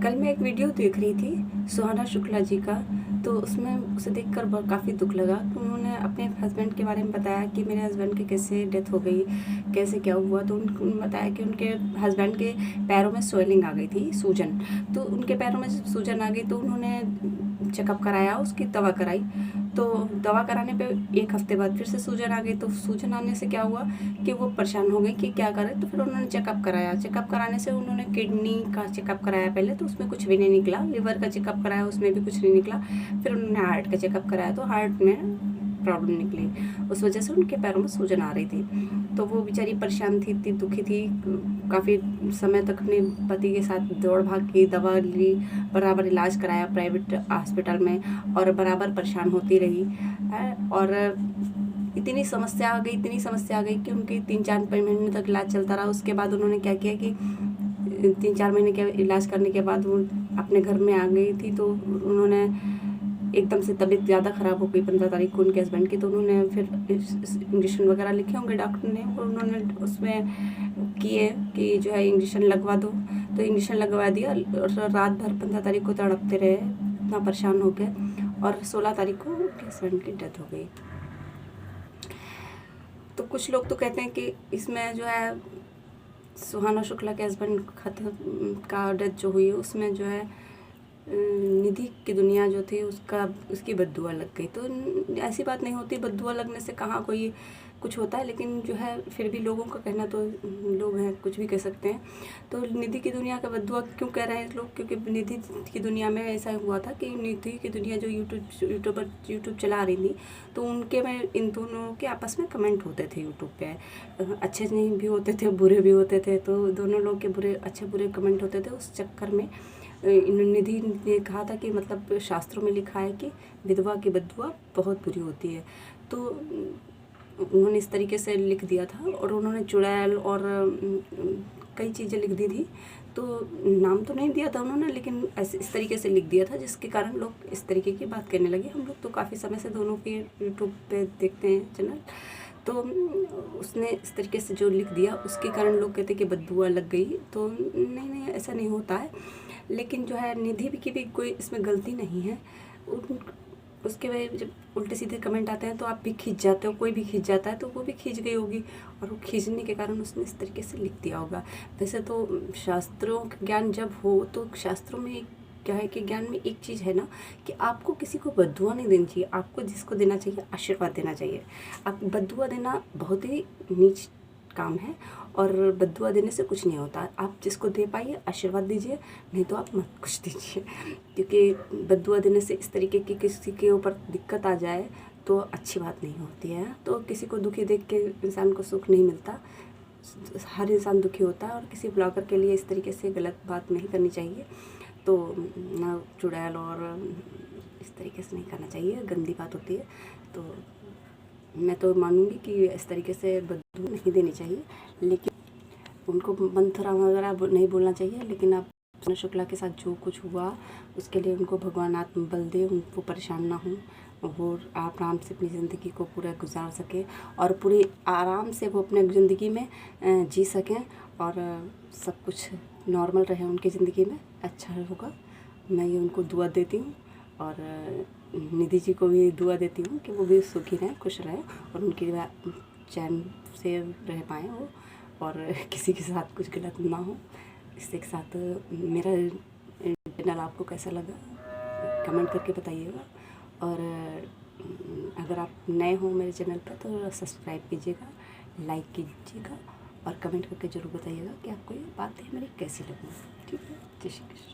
कल मैं एक वीडियो देख रही थी सुहाना शुक्ला जी का। तो उसमें उसे देखकर काफ़ी दुख लगा। तो उन्होंने अपने हस्बैंड के बारे में बताया कि मेरे हस्बैंड की कैसे डेथ हो गई, कैसे क्या हुआ। तो उन्होंने बताया कि उनके हस्बैंड के पैरों में स्वेलिंग आ गई थी, सूजन। तो उनके पैरों में सूजन आ गई तो उन्होंने चेकअप कराया, उसकी दवा कराई। तो दवा कराने पे 1 हफ्ते बाद फिर से सूजन आ गई। तो सूजन आने से क्या हुआ कि वो परेशान हो गई कि क्या करें। तो फिर उन्होंने चेकअप कराया। चेकअप कराने से उन्होंने किडनी का चेकअप कराया पहले, तो उसमें कुछ भी नहीं निकला। लिवर का चेकअप कराया, उसमें भी कुछ नहीं निकला। फिर उन्होंने हार्ट का चेकअप कराया तो हार्ट में प्रॉब्लम निकली। उस वजह से उनके पैरों में सूजन आ रही थी। तो वो बेचारी परेशान थी, इतनी दुखी थी। काफ़ी समय तक अपने पति के साथ दौड़ भाग की, दवा ली, बराबर इलाज कराया प्राइवेट हॉस्पिटल में, और बराबर परेशान होती रही। और इतनी समस्या आ गई कि उनकी 3-4 महीने तक इलाज चलता रहा। उसके बाद उन्होंने क्या किया कि 3-4 महीने के इलाज करने के बाद वो अपने घर में आ गई थी। तो उन्होंने एकदम से तबीयत ज़्यादा ख़राब हो गई 15 तारीख को उनके हस्बैंड की। तो उन्होंने फिर इंजेक्शन वगैरह लिखे होंगे डॉक्टर ने, और उन्होंने उसमें किए कि जो है इंजेक्शन लगवा दो। तो इंजेक्शन लगवा दिया, और रात भर 15 तारीख को तड़पते रहे, इतना परेशान हो गए। और 16 तारीख को उनके हस्बैंड की डेथ हो गई। तो कुछ लोग तो कहते हैं कि इसमें जो है सुहाना शुक्ला के हस्बैंड का डेथ जो हुई उसमें जो है निधि की दुनिया जो थी उसकी बद्दुआ लग गई। तो ऐसी बात नहीं होती, बद्दुआ लगने से कहाँ कोई कुछ होता है। लेकिन जो है फिर भी लोगों का कहना, तो लोग हैं कुछ भी कह सकते हैं। तो निधि की दुनिया का बद्दुआ क्यों कह रहे हैं लोग? क्योंकि निधि की दुनिया में ऐसा हुआ था कि निधि की दुनिया जो यूट्यूब चला रही थी, तो उनके में इन दोनों के आपस में कमेंट होते थे यूट्यूब पे। अच्छे नहीं भी होते थे, बुरे भी होते थे। तो दोनों लोग के अच्छे बुरे कमेंट होते थे। उस चक्कर में निधि ने कहा था कि मतलब शास्त्रों में लिखा है कि विधवा की बद्दुआ बहुत बुरी होती है। तो उन्होंने इस तरीके से लिख दिया था, और उन्होंने चुड़ैल और कई चीज़ें लिख दी थी। तो नाम तो नहीं दिया था उन्होंने, लेकिन ऐसे इस तरीके से लिख दिया था जिसके कारण लोग इस तरीके की बात करने लगे। हम लोग तो काफ़ी समय से दोनों के यूट्यूब पे देखते हैं चैनल। तो उसने इस तरीके से जो लिख दिया उसके कारण लोग कहते कि बद्दुआ लग गई। तो नहीं, ऐसा नहीं होता है। लेकिन जो है निधि की भी कोई इसमें गलती नहीं है। उसके बाद जब उल्टे सीधे कमेंट आते हैं तो आप भी खींच जाते हो, कोई भी खींच जाता है, तो वो भी खींच गई होगी, और वो खींचने के कारण उसने इस तरीके से लिख दिया होगा। वैसे तो शास्त्रों का ज्ञान जब हो तो शास्त्रों में क्या है कि ज्ञान में एक चीज़ है ना, कि आपको किसी को बद्दुआ नहीं देनी चाहिए। आपको जिसको देना चाहिए आशीर्वाद देना चाहिए। आप बद्दुआ देना बहुत ही नीच काम है, और बद्दुआ देने से कुछ नहीं होता। आप जिसको दे पाइए आशीर्वाद दीजिए, नहीं तो आप मत कुछ दीजिए। क्योंकि बद्दुआ देने से इस तरीके की किसी के ऊपर दिक्कत आ जाए तो अच्छी बात नहीं होती है। तो किसी को दुखी देख के इंसान को सुख नहीं मिलता। हर इंसान दुखी होता है, और किसी ब्लॉगर के लिए इस तरीके से गलत बात नहीं करनी चाहिए। तो ना चुड़ैल और इस तरीके से नहीं करना चाहिए, गंदी बात होती है। तो मैं तो मानूंगी कि इस तरीके से बद्दुआ नहीं देनी चाहिए, लेकिन उनको मंत्र वगैरह नहीं बोलना चाहिए। लेकिन आप सुहाना शुक्ला के साथ जो कुछ हुआ उसके लिए उनको भगवान आत्म बल दे, उनको परेशान ना हो, वो आप आराम से अपनी ज़िंदगी को पूरा गुजार सकें, और पूरी आराम से वो अपने ज़िंदगी में जी सकें, और सब कुछ नॉर्मल रहे उनकी ज़िंदगी में, अच्छा होगा। मैं ये उनको दुआ देती हूँ, और निधि जी को भी दुआ देती हूँ कि वो भी सुखी रहें, खुश रहें, और उनकी चैन से रह पाएँ वो, और किसी के साथ कुछ गलत ना हो। इसके साथ मेरा चैनल आपको कैसा लगा कमेंट करके बताइएगा, और अगर आप नए हो मेरे चैनल पर तो सब्सक्राइब कीजिएगा, लाइक कीजिएगा, और कमेंट करके ज़रूर बताइएगा कि आपको ये बातें मेरी कैसी लगी। ठीक है, जय श्री कृष्ण।